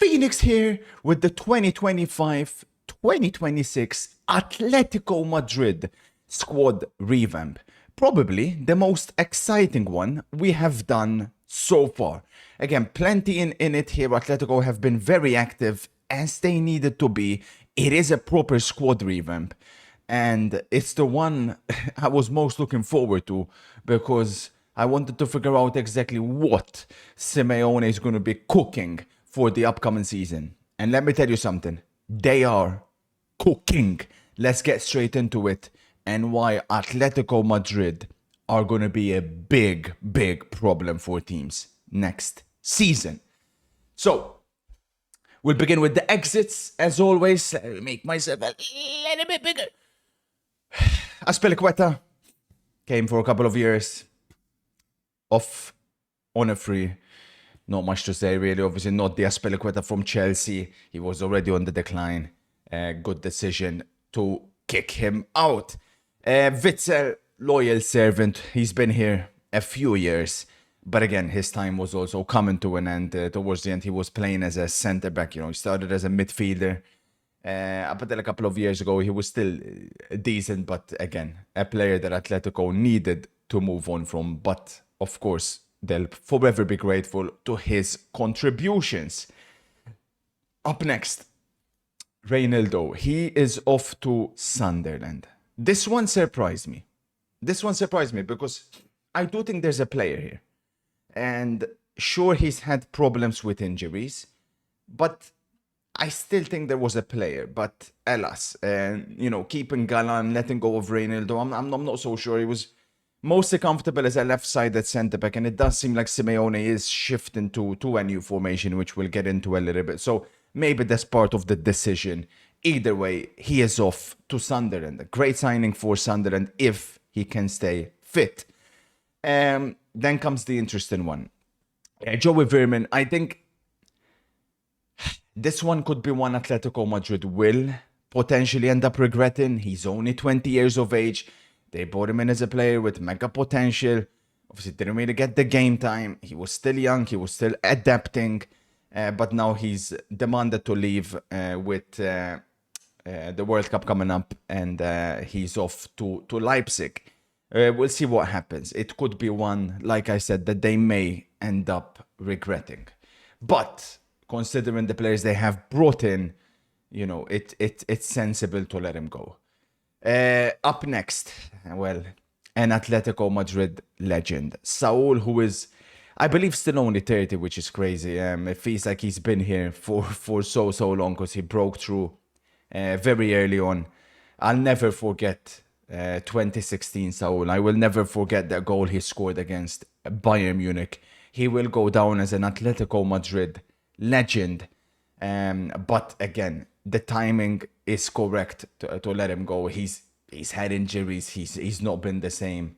Phoenix here with the 2025-2026 Atletico Madrid squad revamp. Probably the most exciting one we have done so far. Again, plenty in it here. Atletico have been very active as they needed to be. It is a proper squad revamp. And it's the one I was most looking forward to because I wanted to figure out exactly what Simeone is going to be cooking for the upcoming season. And let me tell you something, they are cooking. Let's get straight into it and why Atletico Madrid are going to be a big, big problem for teams next season. So, we'll begin with the exits. As always, let me make myself a little bit bigger. Aspilicueta came for a couple of years off on a free. Not much to say, really. Obviously, not the Aspilicueta from Chelsea. He was already on the decline. Good decision to kick him out. Witsel, loyal servant. He's been here a few years. But again, his time was also coming to an end. Towards the end, he was playing as a centre-back. You know, he started as a midfielder. Up until a couple of years ago, he was still decent. But again, a player that Atletico needed to move on from. But, of course, they'll forever be grateful to his contributions. Up next, Reynaldo. He is off to Sunderland. This one surprised me. Because I do think there's a player here. And sure, he's had problems with injuries. But I still think there was a player. But alas, keeping Galan, letting go of Reynaldo, I'm not so sure. He was mostly comfortable as a left-sided centre-back, and it does seem like Simeone is shifting to a new formation, which we'll get into a little bit. So maybe that's part of the decision. Either way, he is off to Sunderland. A great signing for Sunderland if he can stay fit. Then comes the interesting one. Joey Vermin, I think this one could be one Atletico Madrid will potentially end up regretting. He's only 20 years of age. They brought him in as a player with mega potential. Obviously, didn't really get the game time. He was still young. He was still adapting. But now he's demanded to leave with the World Cup coming up. And he's off to Leipzig. We'll see what happens. It could be one, like I said, that they may end up regretting. But considering the players they have brought in, it's sensible to let him go. Up next, well, an Atletico Madrid legend, Saul, who is, I believe, still only 30, which is crazy. It feels like he's been here for so long because he broke through very early on. I'll never forget 2016 Saul. I will never forget that goal he scored against Bayern Munich. He will go down as an Atletico Madrid legend. But again, the timing is correct to let him go. He's had injuries. He's not been the same,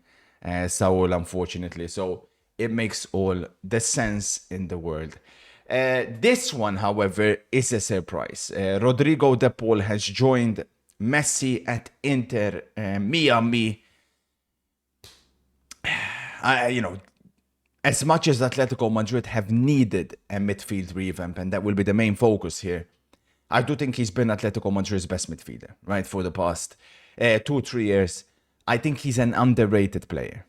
Saul, unfortunately. So it makes all the sense in the world. This one, however, is a surprise. Rodrigo De Paul has joined Messi at Inter Miami. As much as Atletico Madrid have needed a midfield revamp, and that will be the main focus here, I do think he's been Atletico Madrid's best midfielder, right, for the past 2-3 years. I think he's an underrated player.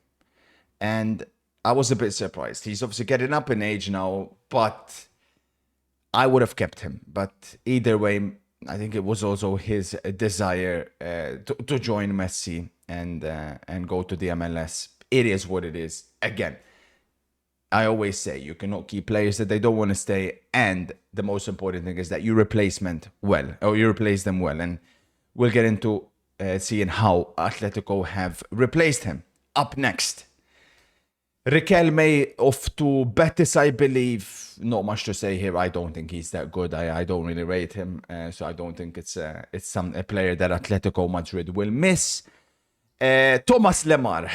And I was a bit surprised. He's obviously getting up in age now, but I would have kept him. But either way, I think it was also his desire to join Messi and go to the MLS. It is what it is. Again, I always say you cannot keep players that they don't want to stay, and the most important thing is that you replace them well. And we'll get into seeing how Atletico have replaced him. Up next, Riquelme off to Betis, I believe. Not much to say here. I don't think he's that good. I don't really rate him, so I don't think it's a player that Atletico Madrid will miss. Thomas Lemar.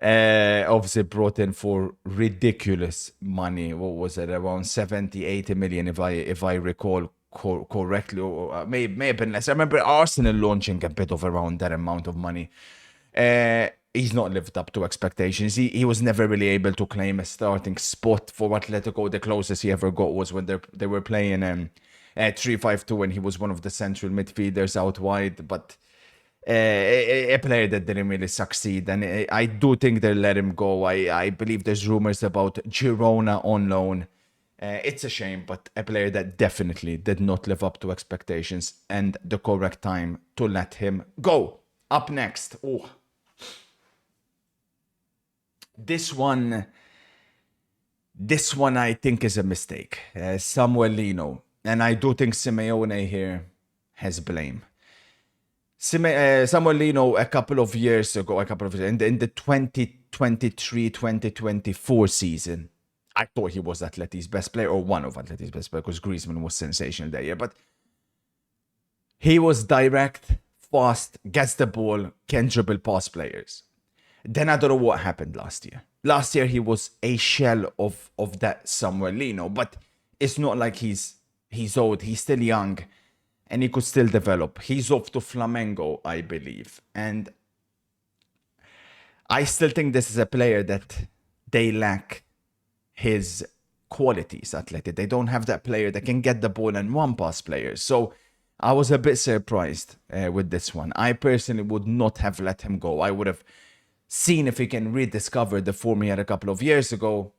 Obviously brought in for ridiculous money. What was it? Around 70-80 million, if I recall correctly, or may have been less. I remember Arsenal launching a bit of around that amount of money. he's not lived up to expectations. He was never really able to claim a starting spot for Atletico. The closest he ever got was when they were playing 3-5-2, and he was one of the central midfielders out wide. But a player that didn't really succeed, and I do think they'll let him go. I believe there's rumors about Girona on loan. It's a shame, but a player that definitely did not live up to expectations, and the correct time to let him go. Up next, this one I think is a mistake. Samuel Lino, and I do think Simeone here has blame. Samuel Lino, a couple of years ago, in the 2023-2024 season, I thought he was Atleti's best player, or one of Atleti's best players, because Griezmann was sensational that year. But he was direct, fast, gets the ball, can dribble past players. Then I don't know what happened last year. Last year he was a shell of that Samuel Lino, but it's not like he's old. He's still young, and he could still develop. He's off to Flamengo, I believe, and I still think this is a player that they lack his qualities. Athletic, they don't have that player that can get the ball and one pass players. So I was a bit surprised with this one. I personally would not have let him go. I would have seen if he can rediscover the form he had a couple of years ago.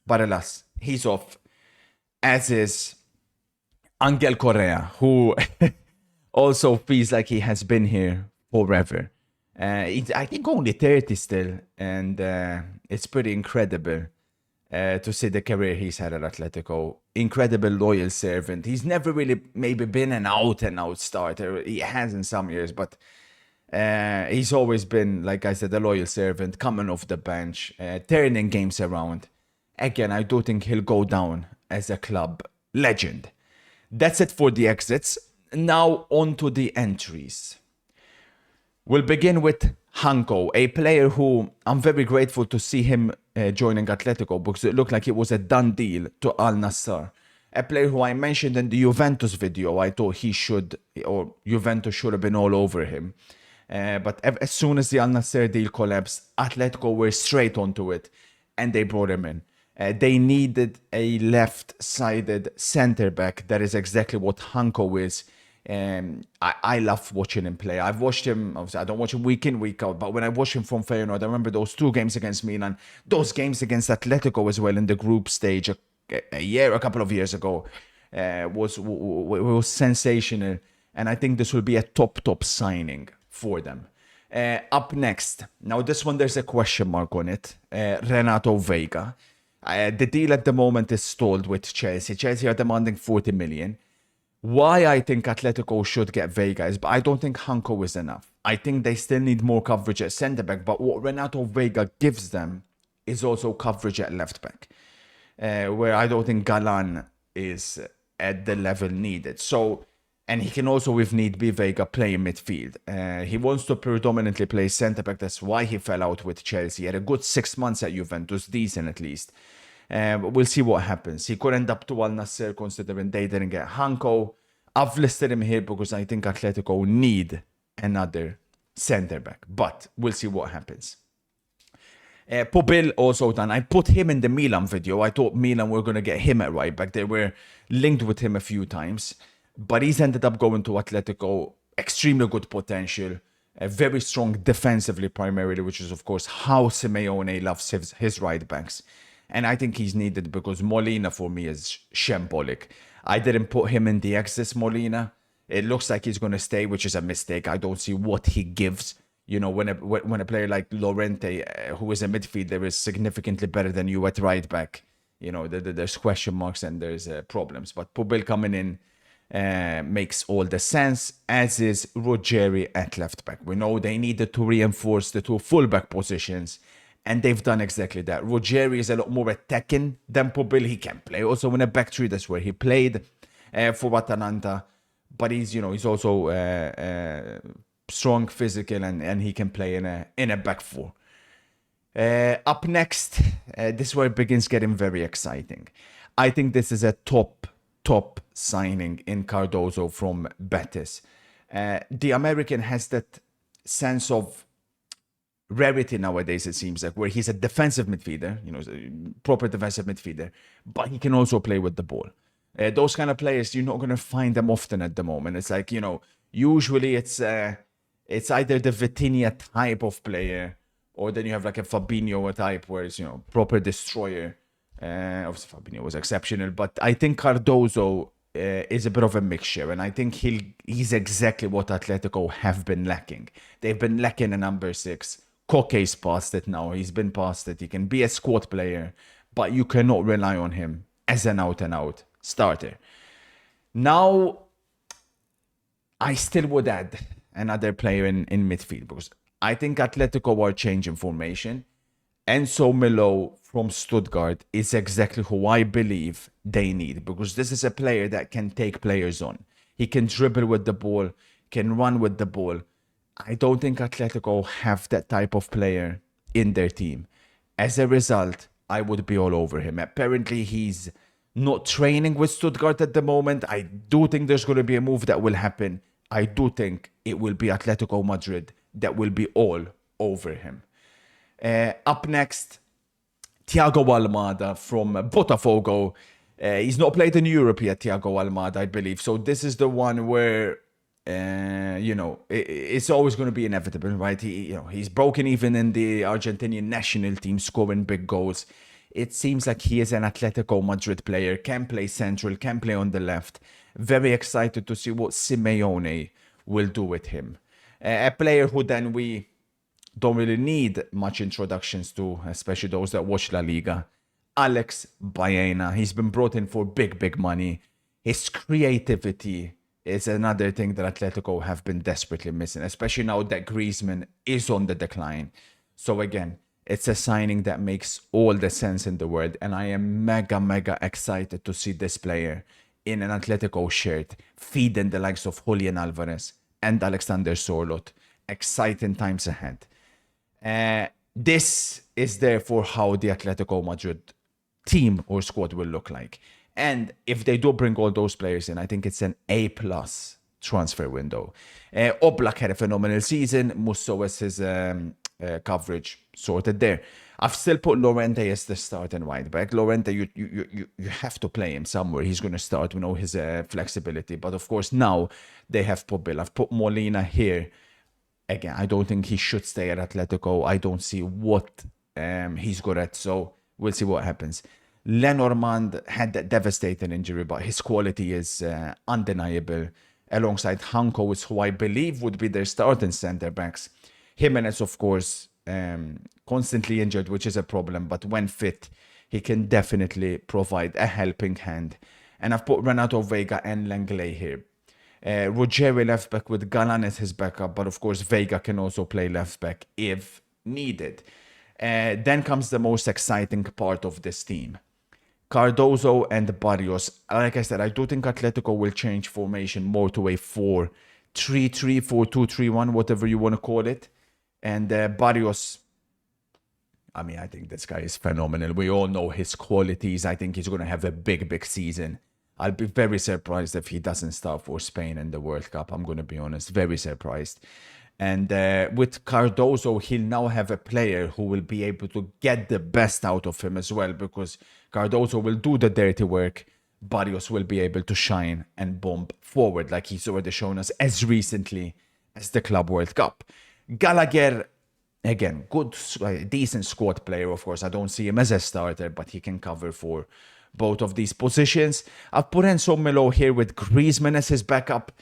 But alas, he's off. As is Angel Correa, who also feels like he has been here forever. I think only 30 still, and it's pretty incredible to see the career he's had at Atletico. Incredible loyal servant. He's never really maybe been an out-and-out starter. He has in some years, but he's always been, like I said, a loyal servant, coming off the bench, turning games around. Again, I do think he'll go down as a club legend. That's it for the exits. Now on to the entries. We'll begin with Hanko, a player who I'm very grateful to see him joining Atletico, because it looked like it was a done deal to Al Nassr. A player who I mentioned in the Juventus video. I thought Juventus should have been all over him. But as soon as the Al Nassr deal collapsed, Atletico were straight onto it, and they brought him in. They needed a left-sided centre-back. That is exactly what Hanko is. I love watching him play. I've watched him, obviously I don't watch him week in, week out, but when I watch him from Feyenoord, I remember those 2 games against Milan, those games against Atletico as well in the group stage a couple of years ago, was sensational. And I think this will be a top signing for them. Up next, now this one, there's a question mark on it. Renato Veiga. The deal at the moment is stalled with Chelsea. Chelsea are demanding 40 million. Why I think Atletico should get Veiga is, but I don't think Hanko is enough. I think they still need more coverage at centre-back, but what Renato Veiga gives them is also coverage at left-back, where I don't think Galan is at the level needed. So, and he can also, if need be, Veiga play in midfield. He wants to predominantly play centre-back. That's why he fell out with Chelsea. He had a good 6 months at Juventus, decent at least. We'll see what happens. He could end up to Al Nassr, considering they didn't get Hanko. I've listed him here because I think Atletico need another centre-back, but we'll see what happens. Pubil also done. I put him in the Milan video. I thought Milan were going to get him at right back. They were linked with him a few times, but he's ended up going to Atletico. Extremely good potential. Very strong defensively primarily, which is of course how Simeone loves his right backs. And I think he's needed because Molina for me is shambolic. I didn't put him in the Exis Molina. It looks like he's going to stay, which is a mistake. I don't see what he gives. You know, when a player like Llorente, who is a midfielder, is significantly better than you at right back, you know, there's question marks and there's problems. But Pubil coming in makes all the sense, as is Ruggeri at left back. We know they needed to reinforce the 2 fullback positions, and they've done exactly that. Ruggeri is a lot more attacking than Pubil. He can play also in a back three. That's where he played for Atalanta. But he's also strong, physical, and he can play in a back 4. Up next, this is where it begins getting very exciting. I think this is a top signing in Cardozo from Betis. The American has that sense of rarity nowadays, it seems like, where he's a defensive midfielder, he's a proper defensive midfielder, but he can also play with the ball. Those kind of players, you're not going to find them often at the moment. It's like, usually it's either the Vitinha type of player, or then you have like a Fabinho type where it's, proper destroyer. Obviously, Fabinho was exceptional, but I think Cardozo is a bit of a mixture, and I think he's exactly what Atletico have been lacking. They've been lacking a number 6. Koke's past it now. He's been past it. He can be a squad player, but you cannot rely on him as an out-and-out starter. Now, I still would add another player in midfield, because I think Atletico are changing formation. Enzo Milo from Stuttgart is exactly who I believe they need, because this is a player that can take players on. He can dribble with the ball, can run with the ball. I don't think Atletico have that type of player in their team. As a result, I would be all over him. Apparently, he's not training with Stuttgart at the moment. I do think there's going to be a move that will happen. I do think it will be Atletico Madrid that will be all over him. Up next, Thiago Almada from Botafogo. He's not played in Europe yet, Thiago Almada, I believe. So this is the one where, it's always going to be inevitable, right? He's broken even in the Argentinian national team, scoring big goals. It seems like he is an Atletico Madrid player, can play central, can play on the left. Very excited to see what Simeone will do with him. A player who then we don't really need much introductions to, especially those that watch La Liga. Alex Baena. He's been brought in for big money. His creativity is another thing that Atletico have been desperately missing, especially now that Griezmann is on the decline. So again, it's a signing that makes all the sense in the world, and I am mega excited to see this player in an Atletico shirt, feeding the likes of Julian Alvarez and Alexander Sorloth. Exciting times ahead. This is therefore how the Atletico Madrid team or squad will look like. And if they do bring all those players in, I think it's an A+ transfer window. Oblak had a phenomenal season. Musso has his coverage sorted there. I've still put Llorente as the starting right back. Llorente, you have to play him somewhere. He's going to start, his flexibility. But of course, now they have put Bill. I've put Molina here. Again, I don't think he should stay at Atletico. I don't see what he's good at. So we'll see what happens. Lenormand had that devastating injury, but his quality is undeniable. Alongside Hanko, is who I believe would be their starting centre backs. Jimenez, of course, constantly injured, which is a problem, but when fit, he can definitely provide a helping hand. And I've put Renato Vega and Lenglet here. Ruggeri left back with Galan as his backup, but of course Vega can also play left back if needed. Then comes the most exciting part of this team. Cardozo and Barrios. Like I said, I do think Atletico will change formation more to a 4-3-3, 4-2-3-1, whatever you want to call it. And Barrios, I think this guy is phenomenal. We all know his qualities. I think he's going to have a big season. I'll be very surprised if he doesn't start for Spain in the World Cup. I'm going to be honest, very surprised. And with Cardozo, he'll now have a player who will be able to get the best out of him as well, because Cardozo will do the dirty work. Barrios will be able to shine and bomb forward like he's already shown us as recently as the Club World Cup. Gallagher, again, good, decent squad player, of course. I don't see him as a starter, but he can cover for both of these positions. I've put Enzo Milo here with Griezmann as his backup.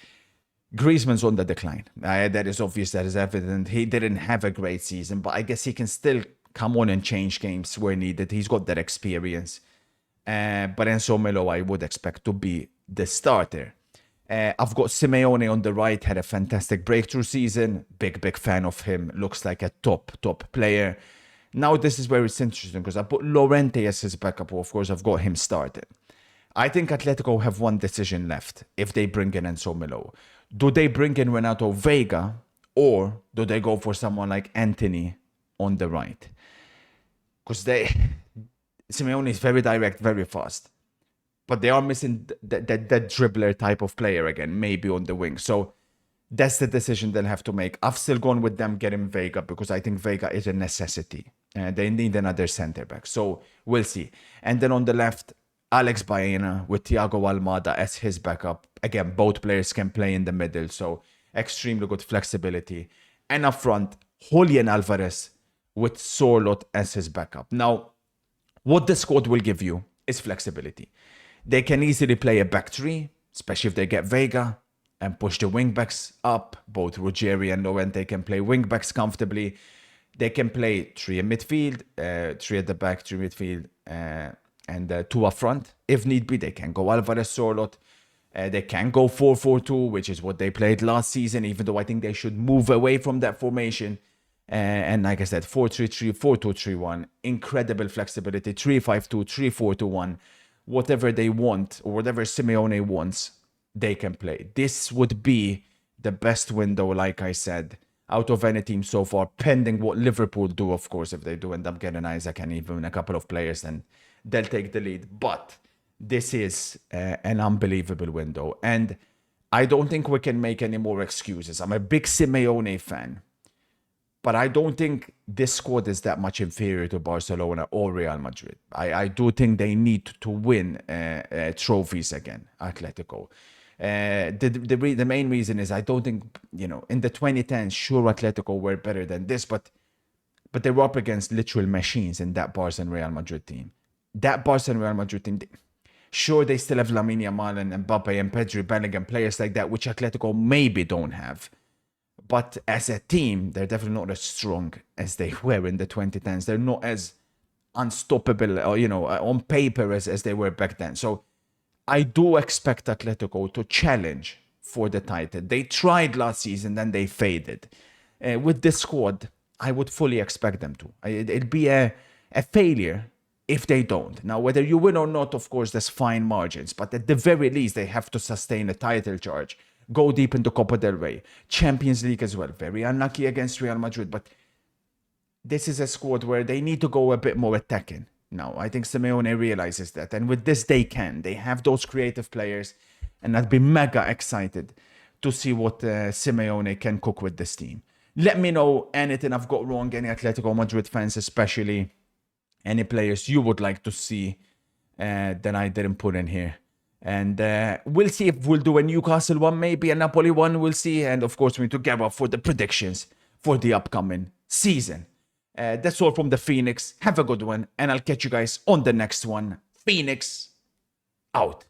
Griezmann's on the decline. That is obvious, that is evident. He didn't have a great season, but I guess he can still come on and change games where needed. He's got that experience. But Enzo Milo, I would expect to be the starter. I've got Simeone on the right, had a fantastic breakthrough season. Big fan of him. Looks like a top player. Now this is where it's interesting, because I put Llorente as his backup. Of course, I've got him started. I think Atletico have one decision left if they bring in Enzo Milo. Do they bring in Renato Vega, or do they go for someone like Anthony on the right? Because Simeone is very direct, very fast. But they are missing that dribbler type of player again, maybe on the wing. So That's the decision they'll have to make. I've still gone with them getting Vega because I think Vega is a necessity. They need another center back. So we'll see. And then on the left, Alex Baena with Thiago Almada as his backup. Again, both players can play in the middle. So extremely good flexibility. And up front, Julian Alvarez with Sorlot as his backup. Now, what the squad will give you is flexibility. They can easily play a back three, especially if they get Vega, and push the wingbacks up. Both Ruggieri and Llorente can play wingbacks comfortably. They can play three in midfield, three at the back, three midfield, and two up front. If need be, they can go Alvarez, Sorlot. They can go 4-4-2, which is what they played last season, even though I think they should move away from that formation. And like I said, 4-3-3, 4-2-3-1, incredible flexibility, 3-5-2, 3-4-2-1, whatever they want or whatever Simeone wants, they can play. This would be the best window, like I said, out of any team so far, pending what Liverpool do, of course. If they do end up getting Isaac and even a couple of players, then they'll take the lead. But this is an unbelievable window. And I don't think we can make any more excuses. I'm a big Simeone fan. But I don't think this squad is that much inferior to Barcelona or Real Madrid. I do think they need to win trophies again, Atletico. The main reason is I don't think, in the 2010s, sure, Atletico were better than this, but they were up against literal machines in that Barca and Real Madrid team. That Barca and Real Madrid team, sure, they still have Lamine Yamal and Mbappe and Pedri, Bellingham, players like that, which Atletico maybe don't have. But as a team, they're definitely not as strong as they were in the 2010s. They're not as unstoppable, on paper as they were back then. So I do expect Atletico to challenge for the title. They tried last season, then they faded. With this squad, I would fully expect them to. It'd be a failure if they don't. Now, whether you win or not, of course, there's fine margins. But at the very least, they have to sustain a title charge. Go deep into Copa del Rey. Champions League as well. Very unlucky against Real Madrid. But this is a squad where they need to go a bit more attacking. Now, I think Simeone realizes that. And with this, they can. They have those creative players. And I'd be mega excited to see what Simeone can cook with this team. Let me know anything I've got wrong, any Atletico Madrid fans especially. Any players you would like to see that I didn't put in here. And we'll see if we'll do a Newcastle one, maybe a Napoli one, we'll see. And of course, we need to get up for the predictions for the upcoming season. That's all from the Phoenix. Have a good one, and I'll catch you guys on the next one. Phoenix, out.